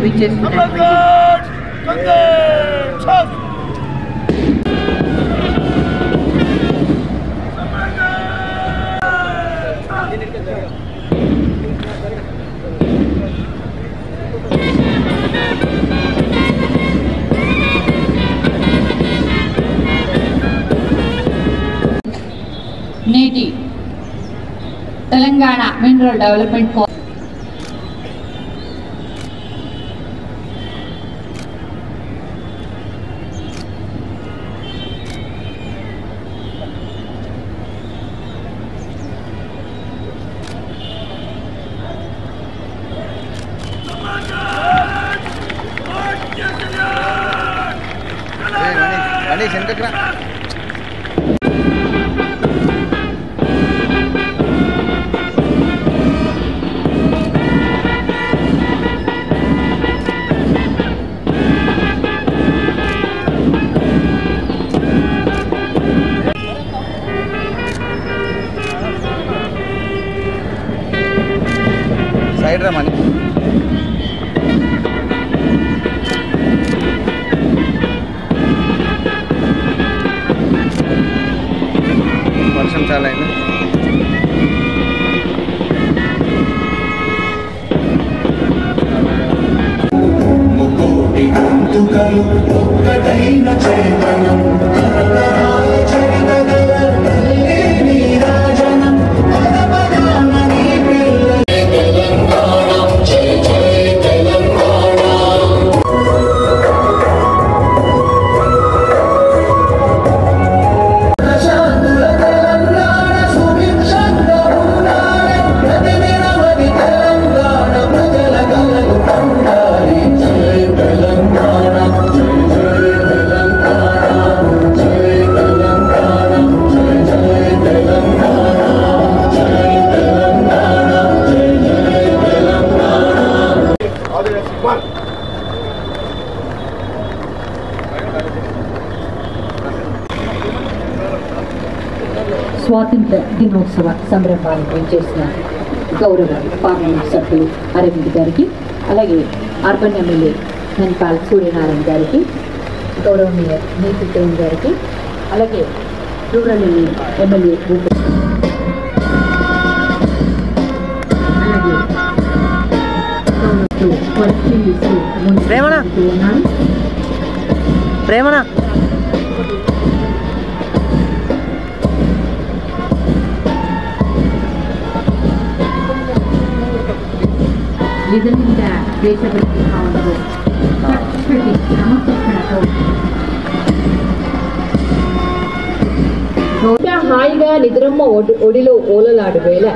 విచ్చేస్తున్నటువంటి నేటి Telangana mineral development side రమని వర్షం చాలా అయింది. స్వాతంత్ర దినోత్సవ సంరంభానికి చేసిన గౌరవ పార్లమెంట్ సభ్యులు అరవింద్ గారికి, అలాగే అర్బన్ ఎమ్మెల్యే ధన్పాల్ సూర్యనారాయణ గారికి, గౌరవ మేయర్ నీతి తేన్ గారికి, అలాగే రూరల్ ఎమ్మెల్యే ప్రేమణ ప్రేమణ నిజంగా దేశభక్తి భావనతో చక్కటి క్రమశిక్షణతో హాయిగా నిద్రమ్మ ఒడిలో ఓలలాడు వేళ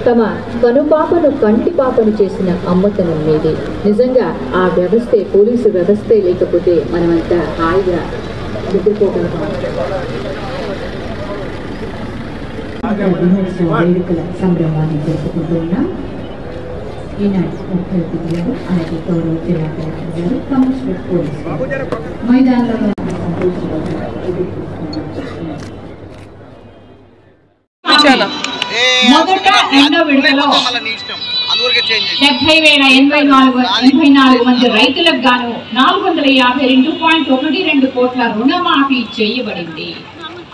తమ కనుపాపను కంటి పాపను చేసిన అమ్మతనం మీది. నిజంగా ఆ వ్యవస్థే, పోలీసు వ్యవస్థే లేకపోతే మనమంతా హాయిగా నిద్రపోగలుగుతాం. దినోత్సవ వేడుకల సంభ్రమాన్ని జరుపుకుంటూ ఉన్నాం. ఈనాటి ముఖ్య అతిథి గారు, అలాగే గౌరవ జిల్లా కలెక్టర్ గారు, కమిషనర్ పోలీసు మైదానంలో మొదట రెండో విడతలో 70,084 మంది రైతులకు గాను 452.12 కోట్ల రుణమాఫీ చేయబడింది.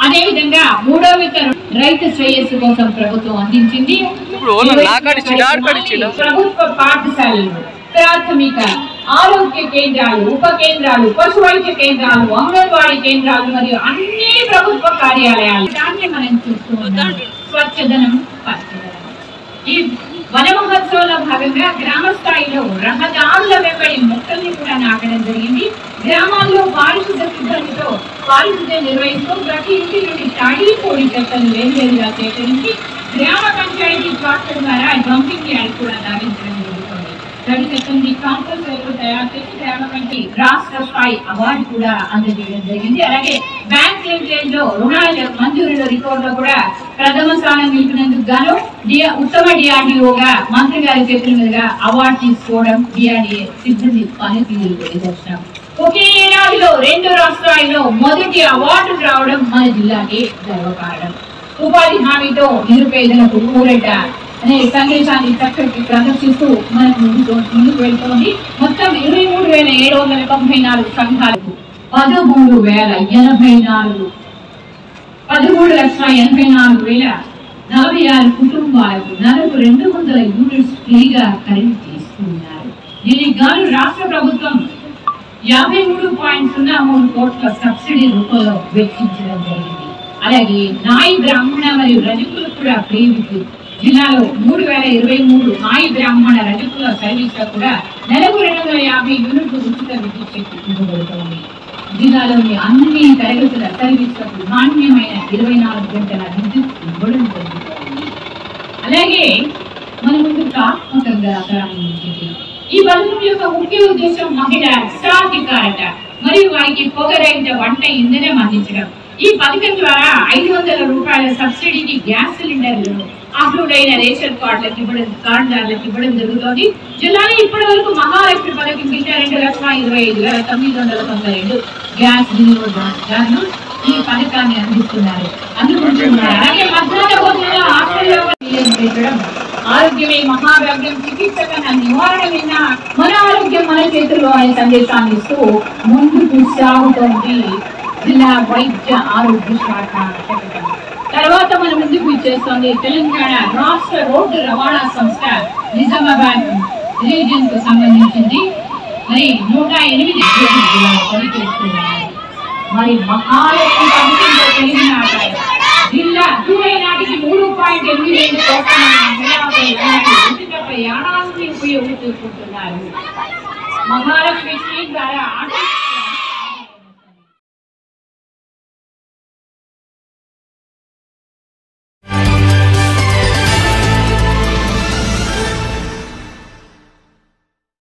అదేవిధంగా మూడో విడత రైతు శ్రేయస్సు కోసం ప్రభుత్వం అందించింది. ప్రభుత్వ పాఠశాలలు, ప్రాథమిక ఆరోగ్య కేంద్రాలు, ఉప కేంద్రాలు, పశు వైద్య కేంద్రాలు, అంగన్వాడీ కేంద్రాలు మరియు అన్ని ప్రభుత్వ కార్యాలయాలు దాన్ని మనం చూస్తూ ఉన్నాం. స్వచ్ఛదనం పచ్చదనం. ఈ వన మహోత్సవంలో భాగంగా గ్రామ స్థాయిలో రహదారుల వెంబడి మొక్కల్ని కూడా నాటడం జరిగింది. గ్రామాల్లో పారిశుద్ధ సిబ్బందితో పారిశుద్ధ్యం నిర్వహిస్తూ ప్రతి ఇంటి నుండి తడి పొడి చెత్తను వేరువేరుగా సేకరించి గ్రామ పంచాయతీ ట్రాక్టర్ ద్వారా డంపింగ్ యార్డ్ కూడా దావించడం జరుగుతుంది. తడి చెత్తని కాంపోస్ట్ ఎరువులు తయారు చేసి గ్రామ పంచాయతీ రాష్ట్ర స్థాయి అవార్డు కూడా అందజేయడం జరిగింది. అలాగే బ్యాంక్ లింకేజ్ లో రుణాల మంజూరుల రికార్డులో కూడా ప్రథమ స్థానం నిలిపినందుకు గాను ఉత్తమ డిఆర్డీఓగా మంత్రి గారి చేతుల మీదుగా అవార్డు తీసుకోవడం డిఆర్డీఏ సిబ్బంది పనితీరుకు నిదర్శనం. ఒకే ఏడాదిలో 2 రాష్ట్రాల్లో మొదటి అవార్డు రావడం మన జిల్లాకి గర్వకారణం. ఉపాధి హామీతో నిరుపేదలకు ఊరట అనే సందేశాన్ని చక్కటి ప్రదర్శిస్తూ మనకు ముందుకు వెళ్తోంది. మొత్తం 23,794 సంఘాలకు 13,084 13,84,046 కుటుంబాలకు నెలకు 200 యూనిట్స్ ఫ్రీగా కరెంట్ తీసుకున్నారు. దీనికి గాను రాష్ట్ర ప్రభుత్వం 53.03 కోట్ల సబ్సిడీ రూపంలో వెచ్చించడం జరిగింది. అలాగే నాయి బ్రాహ్మణ మరియు రజకులు కూడా ఫ్రీ విద్యుత్ జిల్లాలో 3,023 నాయి బ్రాహ్మణ రజకుల సర్వీస్ కూడా నెలకు 250 యూనిట్లు ఉచిత విద్యుత్ శక్తి ఇవ్వబడుతోంది. జిల్లాలోని అన్ని తరగతుల సర్వీసులకు నాణ్యమైన 24 గంటల విద్యుత్ ఇవ్వడం జరుగుతోంది. అలాగే మన ముందు ఆత్మకంగా ప్రారంభించింది. ఈ పథకం యొక్క ముఖ్య ఉద్దేశం మహిళ సాధికారత మరియు వారికి పొగరహిత వంట ఇంధనం అందించడం. ఈ పథకం ద్వారా 500 రూపాయల సబ్సిడీకి గ్యాస్ సిలిండర్లు అర్హులైన రేషన్ కార్డులకు ఇవ్వడం జరుగుతోంది. జిల్లాలో ఇప్పటి వరకు మహాలక్ష్మి పథకం కింద 2,25,992 గ్యాస్ వినియోగదారులు ఈ పథకాన్ని అందుకుంటున్నారు. అలాగే మధ్యాహ్న భోజనంలో హాస్టల్లో పెట్టడం ఆరోగ్యమే మహాభాగ్యం, చికిత్స కన్నా నివారణ విన్నా మన ఆరోగ్యం మన చేతుల్లో అనే సందేశాన్ని ఇస్తూ ముందుకు సాగుతోంది జిల్లా వైద్య ఆరోగ్య శాఖ. తర్వాత మన ముందుకు ఇచ్చేస్తోంది తెలంగాణ రాష్ట్ర రోడ్డు రవాణా సంస్థ నిజామాబాద్ రీజియన్ కు సంబంధించింది. మరి 108 జిల్లాలో పనిచేస్తున్నారు. మరి మహాలక్ష్మి పథకంలో కలిగిన జిల్లా జూలై నాటికి 3.85 కోట్ల ఉచిత ప్రయాణాన్ని ఉపయోగించుకుంటున్నారు. మహాలక్ష్మి స్కీమ్ ద్వారా